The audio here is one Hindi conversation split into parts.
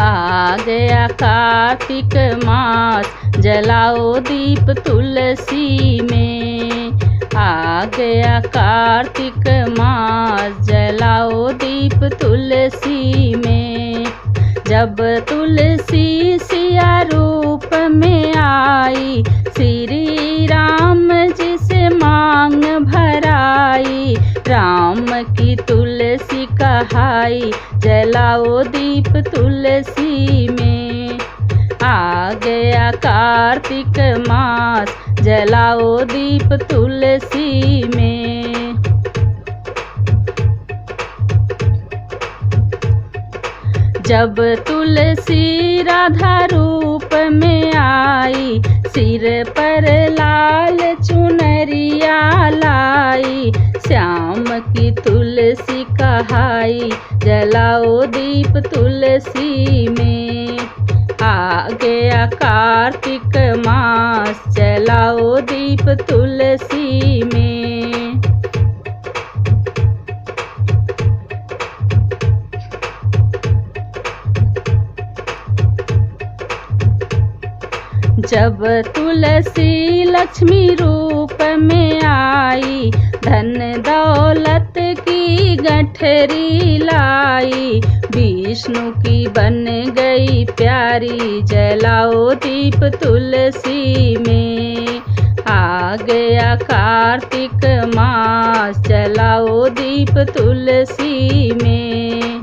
आ गया कार्तिक मास, जलाओ दीप तुलसी में। आ गया कार्तिक मास, जलाओ दीप तुलसी में। जब तुलसी सिया रूप में आई, श्री राम जी से मांग भराई। राम की तुलसी कहाई, जलाओ दीप तुलसी में। आ गया कार्तिक मास, जलाओ दीप तुलसी में। जब तुलसी राधा रूप में आई, सिर पर लाल चुनरिया लाई। श्याम की तुलसी कहाई, जलाओ दीप तुलसी में। आ गया कार्तिक मास, जलाओ दीप तुलसी में। जब तुलसी लक्ष्मी रूप में आई, धन दौलत की गठरी लाई। विष्णु की बन गई प्यारी, जलाओ दीप तुलसी में। आ गया कार्तिक मास, जलाओ दीप तुलसी में।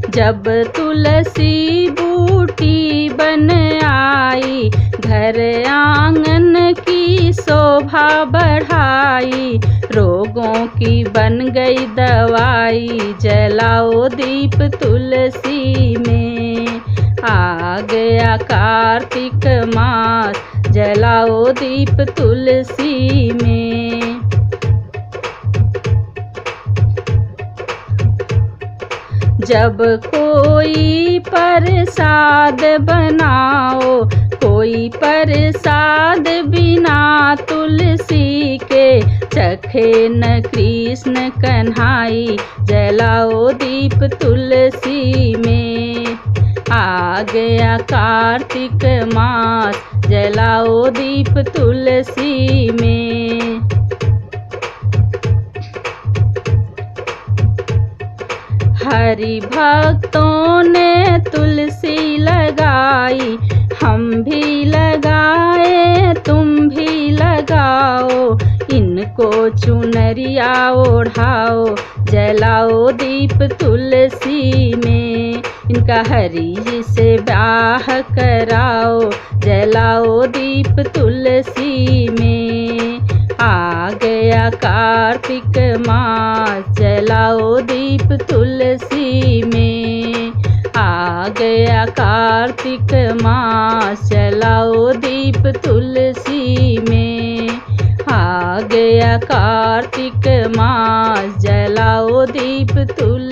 जब तुलसी बूटी बन आई, घर आंगन की शोभा बढ़ाई। रोगों की बन गई दवाई, जलाओ दीप तुलसी में। आ गया कार्तिक मास, जलाओ दीप तुलसी में। जब कोई प्रसाद बनाओ, कोई प्रसाद बिना तुलसी के। चखे न कृष्ण कन्हाई, जलाओ दीप तुलसी में। आ गया कार्तिक मास, जलाओ दीप तुलसी में। हरि भक्तों ने तुलसी लगाई, हम भी लगाए तुम भी लगाओ। इनको चुनरिया ओढ़ाओ, जलाओ दीप तुलसी में। इनका हरि जी से ब्याह कराओ, जलाओ दीप तुलसी में। आ गया कार्तिक मास, जलाओ दीप तुलसी में। आ गया कार्तिक मास, जलाओ दीप तुलसी में। आ गया कार्तिक मास, जलाओ दीप तुलसी।